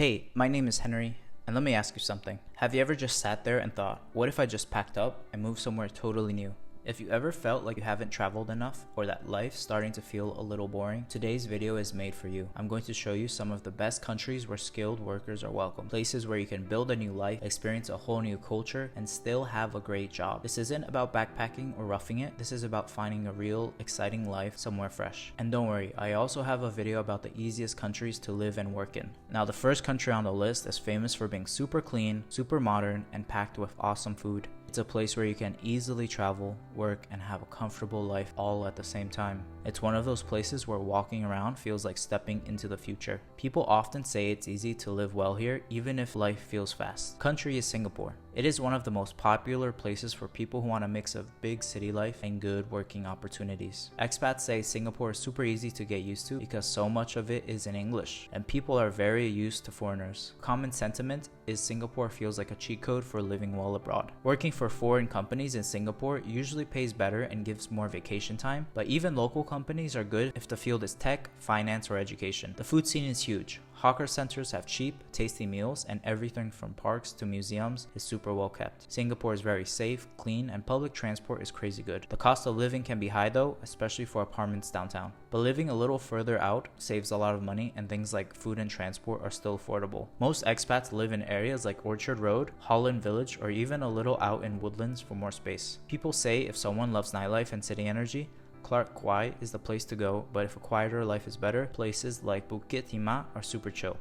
Hey, my name is Henry, and let me ask you something. Have you ever just sat there and thought, what if I just packed up and moved somewhere totally new? If you ever felt like you haven't traveled enough or that life's starting to feel a little boring, today's video is made for you. I'm going to show you some of the best countries where skilled workers are welcome, places where you can build a new life, experience a whole new culture, and still have a great job. This isn't about backpacking or roughing it. This is about finding a real, exciting life somewhere fresh. And don't worry, I also have a video about the easiest countries to live and work in. Now, the first country on the list is famous for being super clean, super modern, and packed with awesome food. It's a place where you can easily travel, work, and have a comfortable life all at the same time. It's one of those places where walking around feels like stepping into the future. People often say it's easy to live well here, even if life feels fast. Country is Singapore. It is one of the most popular places for people who want a mix of big city life and good working opportunities. Expats say Singapore is super easy to get used to because so much of it is in English, and people are very used to foreigners. Common sentiment is Singapore feels like a cheat code for living well abroad. Working for foreign companies in Singapore usually pays better and gives more vacation time, but even local companies are good if the field is tech, finance, or education. The food scene is huge. Hawker centers have cheap, tasty meals, and everything from parks to museums is super well kept. Singapore is very safe, clean, and public transport is crazy good. The cost of living can be high though, especially for apartments downtown. But living a little further out saves a lot of money, and things like food and transport are still affordable. Most expats live in areas like Orchard Road, Holland Village, or even a little out in Woodlands for more space. People say if someone loves nightlife and city energy, Clark Quay is the place to go, but if a quieter life is better, places like Bukit Timah are super chill.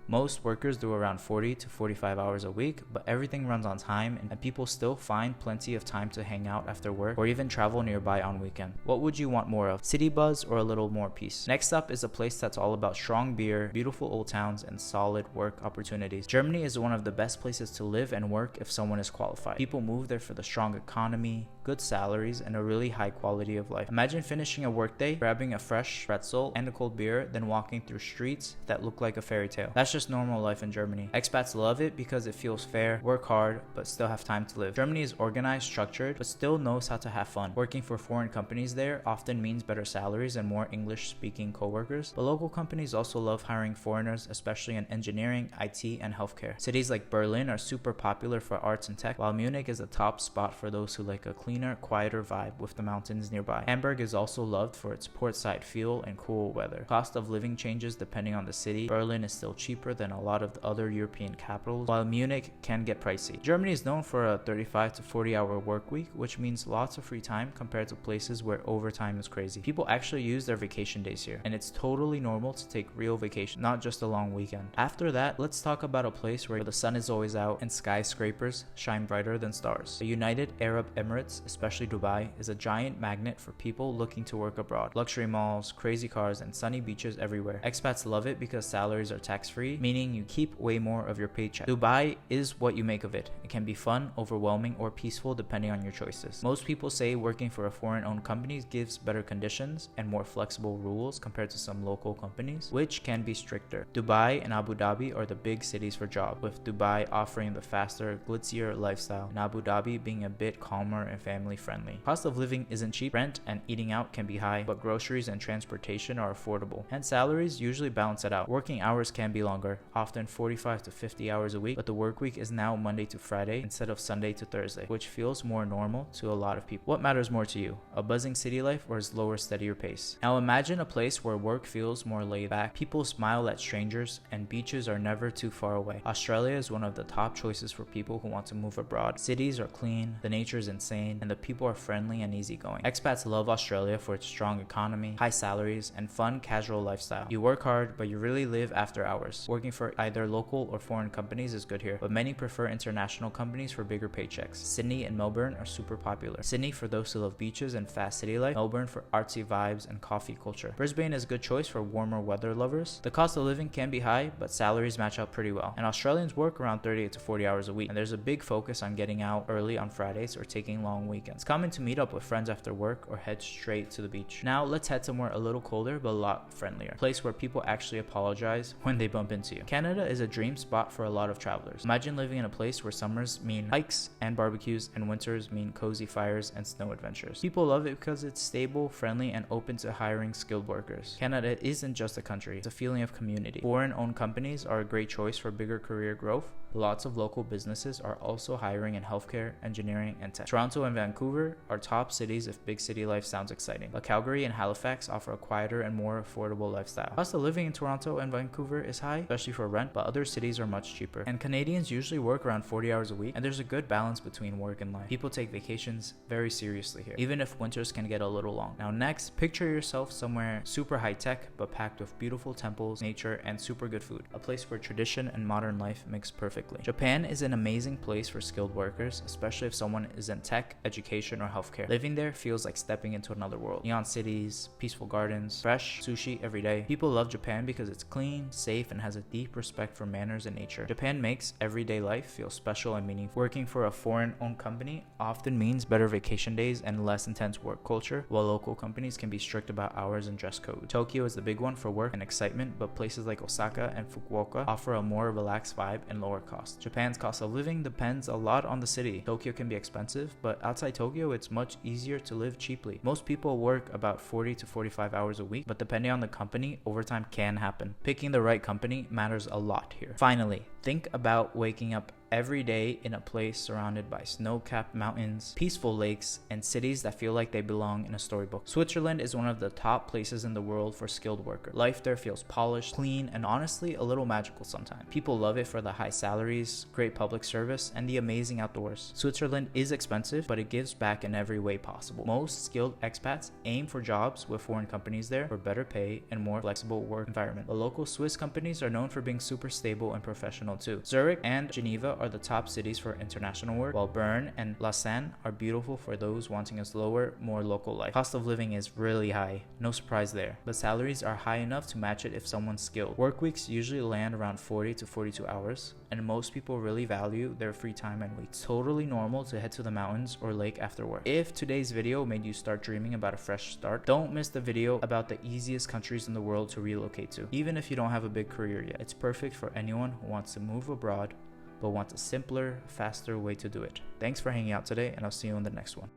Most workers do around 40 to 45 hours a week, but everything runs on time and people still find plenty of time to hang out after work or even travel nearby on weekend. What would you want more of? City buzz or a little more peace? Next up is a place that's all about strong beer, beautiful old towns, and solid work opportunities. Germany is one of the best places to live and work if someone is qualified. People move there for the strong economy, good salaries, and a really high quality of life. Imagine finishing a workday, grabbing a fresh pretzel and a cold beer, then walking through streets that look like a fairy tale. That's just normal life in Germany. Expats love it because it feels fair, work hard, but still have time to live. Germany is organized, structured, but still knows how to have fun. Working for foreign companies there often means better salaries and more English-speaking coworkers, but local companies also love hiring foreigners, especially in engineering, IT, and healthcare. Cities like Berlin are super popular for arts and tech, while Munich is a top spot for those who like a cleaner, quieter vibe with the mountains nearby. Hamburg is also loved for its portside feel and cool weather. Cost of living changes depending on the city. Berlin is still cheaper than a lot of the other European capitals, while Munich can get pricey. Germany is known for a 35 to 40 hour work week, which means lots of free time compared to places where overtime is crazy. People actually use their vacation days here, and it's totally normal to take real vacation, not just a long weekend. After that, let's talk about a place where the sun is always out and skyscrapers shine brighter than stars. The United Arab Emirates, especially Dubai, is a giant magnet for people looking to work abroad. Luxury malls, crazy cars, and sunny beaches everywhere. Expats love it because salaries are tax-free, meaning you keep way more of your paycheck. Dubai is what you make of it. It can be fun, overwhelming, or peaceful depending on your choices. Most people say working for a foreign-owned company gives better conditions and more flexible rules compared to some local companies, which can be stricter. Dubai and Abu Dhabi are the big cities for jobs, with Dubai offering the faster, glitzier lifestyle, and Abu Dhabi being a bit calmer and family-friendly. Cost of living isn't cheap. Rent and eating out can be high, but groceries and transportation are affordable, and salaries usually balance it out. Working hours can be longer, often 45 to 50 hours a week, but the work week is now Monday to Friday instead of Sunday to Thursday, which feels more normal to a lot of people. What matters more to you, a buzzing city life or a slower, steadier pace? Now imagine a place where work feels more laid back, people smile at strangers, and beaches are never too far away. Australia is one of the top choices for people who want to move abroad. Cities are clean, the nature is insane, and the people are friendly and easygoing. Expats love Australia for its strong economy, high salaries, and fun, casual lifestyle. You work hard, but you really live after hours. Working for either local or foreign companies is good here, but many prefer international companies for bigger paychecks. Sydney and Melbourne are super popular. Sydney for those who love beaches and fast city life, Melbourne for artsy vibes and coffee culture. Brisbane is a good choice for warmer weather lovers. The cost of living can be high, but salaries match up pretty well. And Australians work around 38 to 40 hours a week, and there's a big focus on getting out early on Fridays or taking long on weekends. It's common to meet up with friends after work or head straight to the beach. Now let's head somewhere a little colder but a lot friendlier. A place where people actually apologize when they bump into you. Canada is a dream spot for a lot of travelers. Imagine living in a place where summers mean hikes and barbecues and winters mean cozy fires and snow adventures. People love it because it's stable, friendly, and open to hiring skilled workers. Canada isn't just a country, it's a feeling of community. Foreign-owned companies are a great choice for bigger career growth. Lots of local businesses are also hiring in healthcare, engineering, and tech. Toronto and Vancouver are top cities if big city life sounds exciting, but Calgary and Halifax offer a quieter and more affordable lifestyle. Cost of living in Toronto and Vancouver is high, especially for rent, but other cities are much cheaper. And Canadians usually work around 40 hours a week, and there's a good balance between work and life. People take vacations very seriously here, even if winters can get a little long. Now next, picture yourself somewhere super high tech, but packed with beautiful temples, nature, and super good food. A place where tradition and modern life mix perfectly. Japan is an amazing place for skilled workers, especially if someone is in tech, education, or healthcare. Living there feels like stepping into another world. Neon cities, peaceful gardens, fresh sushi every day. People love Japan because it's clean, safe, and has a deep respect for manners and nature. Japan makes everyday life feel special and meaningful. Working for a foreign-owned company often means better vacation days and less intense work culture, while local companies can be strict about hours and dress code. Tokyo is the big one for work and excitement, but places like Osaka and Fukuoka offer a more relaxed vibe and lower cost. Japan's cost of living depends a lot on the city. Tokyo can be expensive, but outside Tokyo, it's much easier to live cheaply. Most people work about 40 to 45 hours a week, but depending on the company, overtime can happen. Picking the right company matters a lot here. Finally, think about waking up every day in a place surrounded by snow-capped mountains, peaceful lakes, and cities that feel like they belong in a storybook. Switzerland is one of the top places in the world for skilled workers. Life there feels polished, clean, and honestly a little magical sometimes. People love it for the high salaries, great public service, and the amazing outdoors. Switzerland is expensive, but it gives back in every way possible. Most skilled expats aim for jobs with foreign companies there for better pay and more flexible work environment. The local Swiss companies are known for being super stable and professional too. Zurich and Geneva are the top cities for international work, while Bern and Lausanne are beautiful for those wanting a slower, more local life. Cost of living is really high, no surprise there, but salaries are high enough to match it if someone's skilled. Work weeks usually land around 40 to 42 hours, and most people really value their free time and weeks. Totally normal to head to the mountains or lake after work. If today's video made you start dreaming about a fresh start, don't miss the video about the easiest countries in the world to relocate to. Even if you don't have a big career yet, it's perfect for anyone who wants to move abroad but wants a simpler, faster way to do it. Thanks for hanging out today, and I'll see you in the next one.